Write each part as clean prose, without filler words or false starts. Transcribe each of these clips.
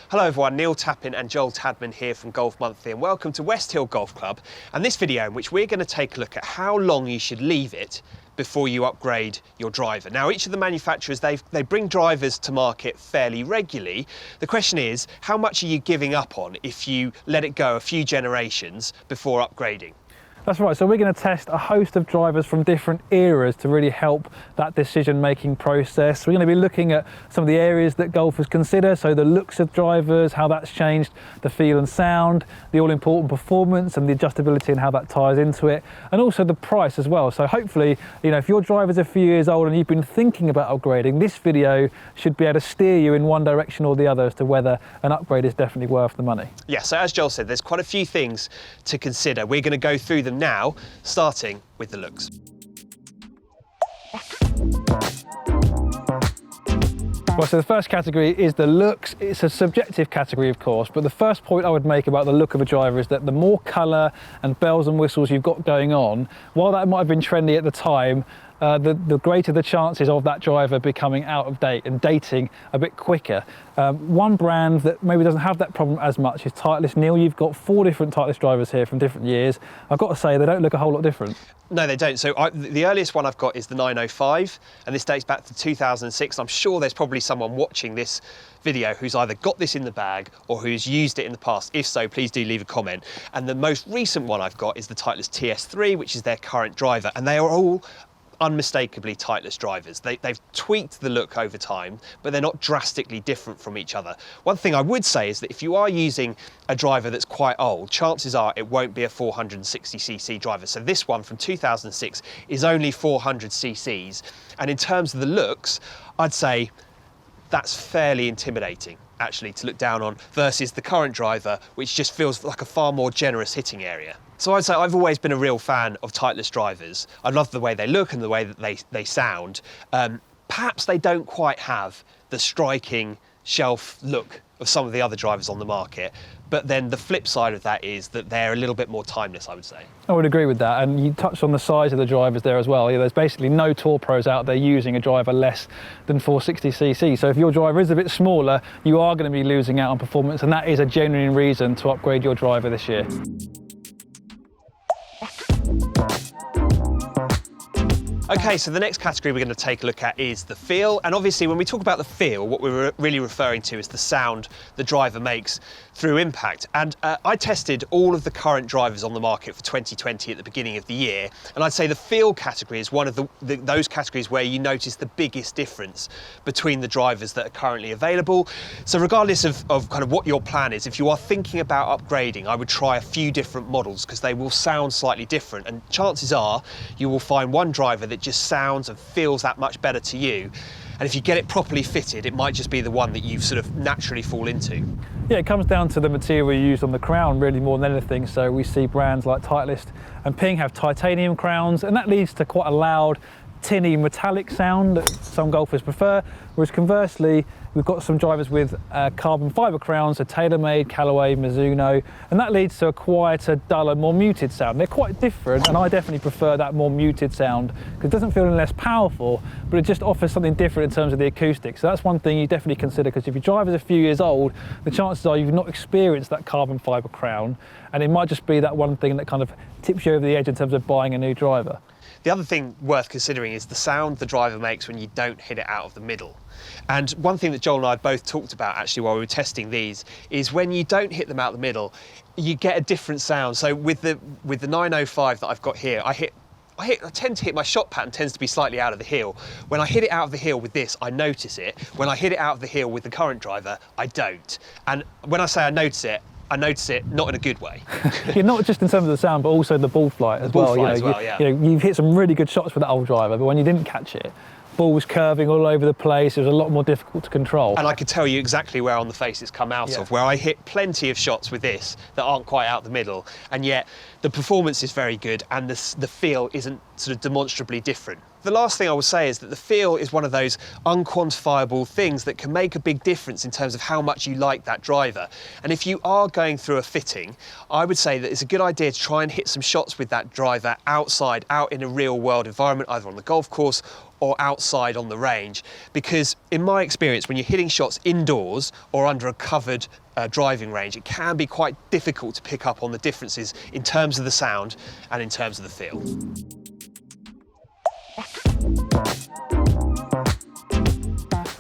Hello everyone, Neil Tappin and Joel Tadman here from Golf Monthly, and welcome to West Hill Golf Club and this video in which we're going to take a look at how long you should leave it before you upgrade your driver. Now, each of the manufacturers, they bring drivers to market fairly regularly. The question is, how much are you giving up on if you let it go a few generations before upgrading? That's right, so we're going to test a host of drivers from different eras to really help that decision-making process. We're going to be looking at some of the areas that golfers consider, so the looks of drivers, how that's changed the feel and sound, the all-important performance and the adjustability and how that ties into it, and also the price as well. So hopefully, if your driver's a few years old and you've been thinking about upgrading, this video should be able to steer you in one direction or the other as to whether an upgrade is definitely worth the money. Yeah, so as Joel said, there's quite a few things to consider. We're going to go through them now, starting with the looks. Well, so the first category is the looks. It's a subjective category, of course, but the first point I would make about the look of a driver is that the more colour and bells and whistles you've got going on, while that might have been trendy at the time, the greater the chances of that driver becoming out of date and dating a bit quicker. One brand that maybe doesn't have that problem as much is Titleist. Neil, you've got 4 different Titleist drivers here from different years. I've got to say, they don't look a whole lot different. No, they don't. So the earliest one I've got is the 905, and this dates back to 2006. I'm sure there's probably someone watching this video who's either got this in the bag or who's used it in the past. If so, please do leave a comment. And the most recent one I've got is the Titleist TS3, which is their current driver, and they are all unmistakably Titleist drivers. They've tweaked the look over time, but they're not drastically different from each other. One thing I would say is that if you are using a driver that's quite old, chances are it won't be a 460cc driver. So this one from 2006 is only 400 cc's. And in terms of the looks, I'd say that's fairly intimidating, actually, to look down on versus the current driver, which just feels like a far more generous hitting area. So I'd say I've always been a real fan of Titleist drivers. I love the way they look and the way that they sound. Perhaps they don't quite have the striking shelf look of some of the other drivers on the market, but then the flip side of that is that they're a little bit more timeless, I would say. I would agree with that, and you touched on the size of the drivers there as well. There's basically no tour pros out there using a driver less than 460cc, so if your driver is a bit smaller, you are going to be losing out on performance, and that is a genuine reason to upgrade your driver this year. Okay, so the next category we're going to take a look at is the feel. And obviously when we talk about the feel, what we're really referring to is the sound the driver makes through impact. And I tested all of the current drivers on the market for 2020 at the beginning of the year. And I'd say the feel category is one of those categories where you notice the biggest difference between the drivers that are currently available. So regardless of kind of what your plan is, if you are thinking about upgrading, I would try a few different models because they will sound slightly different. And chances are you will find one driver that just sounds and feels that much better to you. And if you get it properly fitted, it might just be the one that you sort of naturally fall into. Yeah, it comes down to the material used on the crown really more than anything. So we see brands like Titleist and Ping have titanium crowns, and that leads to quite a loud, tinny, metallic sound that some golfers prefer. Whereas conversely, we've got some drivers with carbon fibre crowns, so TaylorMade, Callaway, Mizuno, and that leads to a quieter, duller, more muted sound. They're quite different, and I definitely prefer that more muted sound because it doesn't feel any less powerful, but it just offers something different in terms of the acoustics. So that's one thing you definitely consider, because if your driver's a few years old, the chances are you've not experienced that carbon fibre crown, and it might just be that one thing that kind of tips you over the edge in terms of buying a new driver. The other thing worth considering is the sound the driver makes when you don't hit it out of the middle. And one thing that Joel and I both talked about actually while we were testing these is when you don't hit them out the middle, you get a different sound. So with the 905 that I've got here, I tend to hit, my shot pattern tends to be slightly out of the heel. When I hit it out of the heel with this, I notice it. When I hit it out of the heel with the current driver, I don't. And when I say I notice it not in a good way. Yeah, not just in terms of the sound, but also the ball flight as well. You've hit some really good shots with that old driver, but when you didn't catch it, ball was curving all over the place. It was a lot more difficult to control. And I could tell you exactly where on the face it's come out of, where I hit plenty of shots with this that aren't quite out the middle, and yet the performance is very good and the feel isn't sort of demonstrably different. The last thing I will say is that the feel is one of those unquantifiable things that can make a big difference in terms of how much you like that driver. And if you are going through a fitting, I would say that it's a good idea to try and hit some shots with that driver outside, out in a real world environment, either on the golf course or outside on the range, because in my experience, when you're hitting shots indoors or under a covered driving range, it can be quite difficult to pick up on the differences in terms of the sound and in terms of the feel.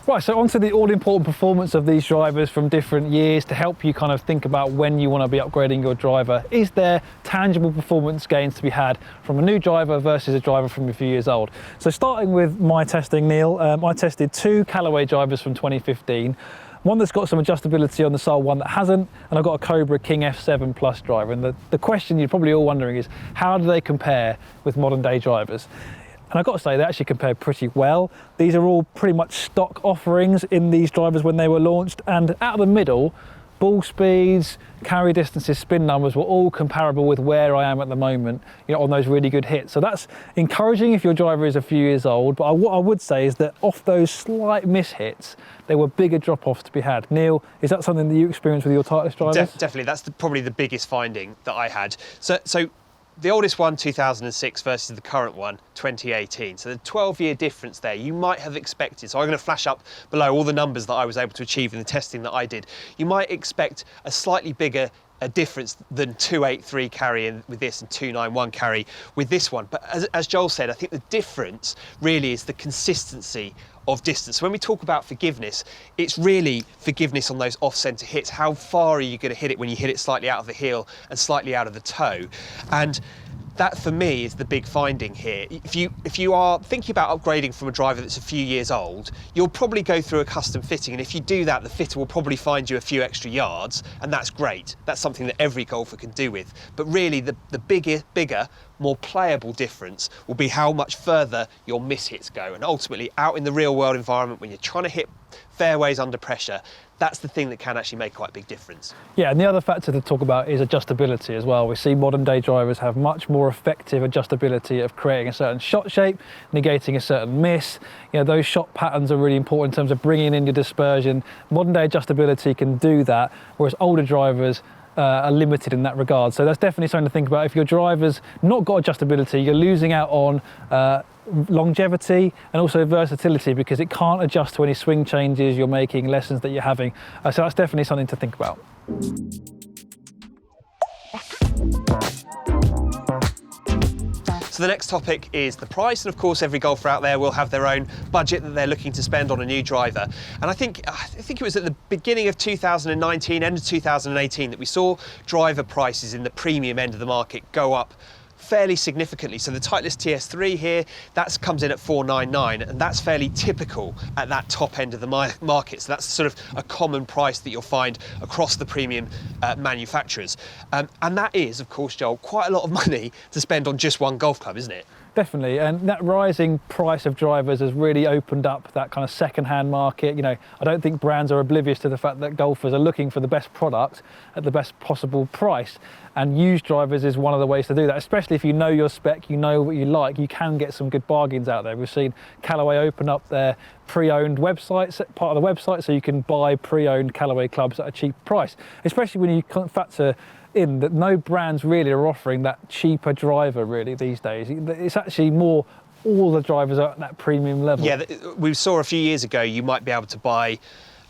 Right, so onto the all-important performance of these drivers from different years to help you kind of think about when you want to be upgrading your driver. Is there tangible performance gains to be had from a new driver versus a driver from a few years old? So starting with my testing, Neil, I tested 2 Callaway drivers from 2015. One that's got some adjustability on the sole, one that hasn't, and I've got a Cobra King F7 Plus driver. And the question you're probably all wondering is, how do they compare with modern day drivers? And I've got to say, they actually compare pretty well. These are all pretty much stock offerings in these drivers when they were launched, and out of the middle, ball speeds, carry distances, spin numbers were all comparable with where I am at the moment, you know, on those really good hits. So that's encouraging if your driver is a few years old, but what I would say is that off those slight miss hits, there were bigger drop-offs to be had. Neil, is that something that you experienced with your Titleist drivers? Definitely, that's probably the biggest finding that I had. So the oldest one, 2006, versus the current one, 2018. So the 12-year difference there, you might have expected. So I'm going to flash up below all the numbers that I was able to achieve in the testing that I did. You might expect a slightly bigger difference than 283 carry with this and 291 carry with this one. But as Joel said, I think the difference really is the consistency of distance. So when we talk about forgiveness, it's really forgiveness on those off-centre hits. How far are you going to hit it when you hit it slightly out of the heel and slightly out of the toe? And that, for me, is the big finding here. If you are thinking about upgrading from a driver that's a few years old, you'll probably go through a custom fitting, and if you do that, the fitter will probably find you a few extra yards, and that's great. That's something that every golfer can do with. But really, the bigger, more playable difference will be how much further your miss hits go. And ultimately, out in the real world environment, when you're trying to hit fairways under pressure, that's the thing that can actually make quite a big difference. Yeah, and the other factor to talk about is adjustability as well. We see modern day drivers have much more effective adjustability of creating a certain shot shape, negating a certain miss. You know, those shot patterns are really important in terms of bringing in your dispersion. Modern day adjustability can do that, whereas older drivers are limited in that regard. So that's definitely something to think about. If your driver's not got adjustability, you're losing out on longevity and also versatility, because it can't adjust to any swing changes you're making, lessons that you're having. So that's definitely something to think about. So the next topic is the price, and of course every golfer out there will have their own budget that they're looking to spend on a new driver. And I think it was at the beginning of 2019, end of 2018, that we saw driver prices in the premium end of the market go up fairly significantly. So the Titleist TS3 here, that comes in at $499, and that's fairly typical at that top end of the market. So that's sort of a common price that you'll find across the premium manufacturers. And that is, of course, Joel, quite a lot of money to spend on just one golf club, isn't it? Definitely, and that rising price of drivers has really opened up that kind of second-hand market. You know, I don't think brands are oblivious to the fact that golfers are looking for the best product at the best possible price, and used drivers is one of the ways to do that, especially if you know your spec, you know what you like, you can get some good bargains out there. We've seen Callaway open up their pre-owned websites, part of the website, so you can buy pre-owned Callaway clubs at a cheap price, especially when you factor in that no brands really are offering that cheaper driver really these days. It's actually more, all the drivers are at that premium level. Yeah, we saw a few years ago you might be able to buy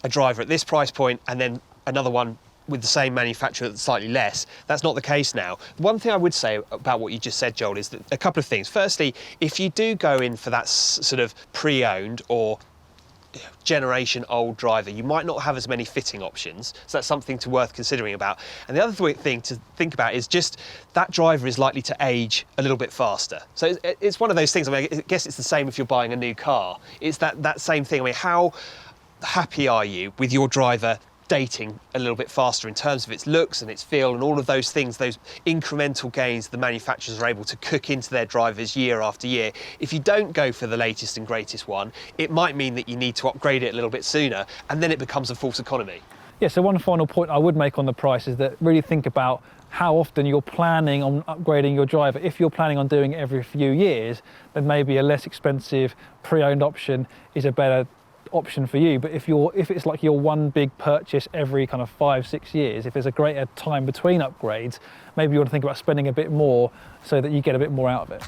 a driver at this price point and then another one with the same manufacturer that's slightly less. That's not the case now. One thing I would say about what you just said, Joel, is that a couple of things. Firstly, if you do go in for that sort of pre-owned or generation old driver, you might not have as many fitting options, so that's something worth considering about. And the other thing to think about is just that driver is likely to age a little bit faster. So it's one of those things. I mean, I guess it's the same if you're buying a new car. It's that same thing. I mean, how happy are you with your driver dating a little bit faster in terms of its looks and its feel and all of those things, those incremental gains the manufacturers are able to cook into their drivers year after year? If you don't go for the latest and greatest one, it might mean that you need to upgrade it a little bit sooner, and then it becomes a false economy. Yeah, so one final point I would make on the price is that really think about how often you're planning on upgrading your driver. If you're planning on doing it every few years, then maybe a less expensive pre-owned option is a better option for you. But if it's like your one big purchase every kind of 5-6 years, if there's a greater time between upgrades, maybe you want to think about spending a bit more so that you get a bit more out of it.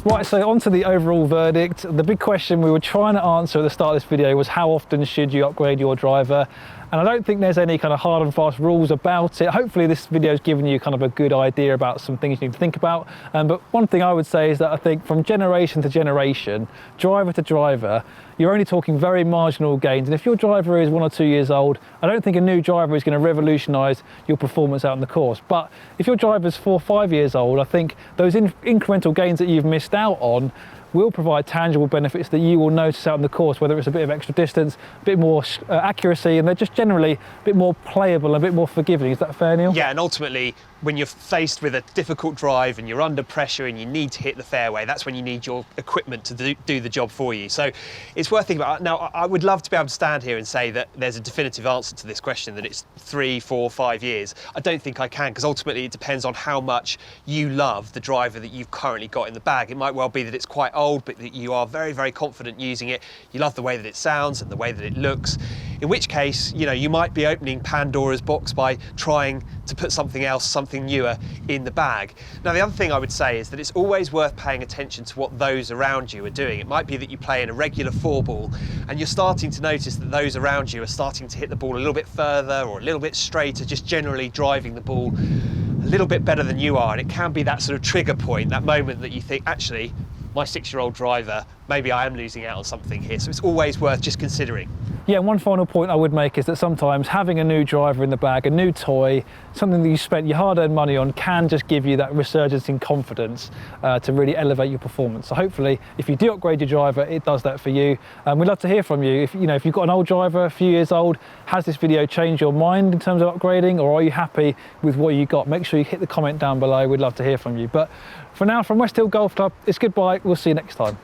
Right, so on to the overall verdict. The big question we were trying to answer at the start of this video was how often should you upgrade your driver? And I don't think there's any kind of hard and fast rules about it. Hopefully this video has given you kind of a good idea about some things you need to think about. But one thing I would say is that I think from generation to generation, driver to driver, you're only talking very marginal gains. And if your driver is 1 or 2 years old, I don't think a new driver is going to revolutionise your performance out on the course. But if your driver is 4 or 5 years old, I think those incremental gains that you've missed out on will provide tangible benefits that you will notice out on the course, whether it's a bit of extra distance, a bit more accuracy, and they're just generally a bit more playable and a bit more forgiving. Is that fair, Neil? Yeah, and ultimately, when you're faced with a difficult drive and you're under pressure and you need to hit the fairway, that's when you need your equipment to do the job for you. So it's worth thinking about. Now, I would love to be able to stand here and say that there's a definitive answer to this question, that it's 3, 4, 5 years. I don't think I can, because ultimately it depends on how much you love the driver that you've currently got in the bag. It might well be that it's quite old, but that you are very, very confident using it. You love the way that it sounds and the way that it looks, in which case, you know, you might be opening Pandora's box by trying to put something else, something newer in the bag. Now, the other thing I would say is that it's always worth paying attention to what those around you are doing. It might be that you play in a regular 4-ball and you're starting to notice that those around you are starting to hit the ball a little bit further or a little bit straighter, just generally driving the ball a little bit better than you are. And it can be that sort of trigger point, that moment that you think, actually, my 6-year-old driver, maybe I am losing out on something here. So it's always worth just considering. Yeah, and one final point I would make is that sometimes having a new driver in the bag, a new toy, something that you spent your hard-earned money on, can just give you that resurgence in confidence to really elevate your performance. So hopefully, if you do upgrade your driver, it does that for you. We'd love to hear from you. If you've got an old driver, a few years old, has this video changed your mind in terms of upgrading, or are you happy with what you got? Make sure you hit the comment down below. We'd love to hear from you. But for now, from West Hill Golf Club, it's goodbye. We'll see you next time.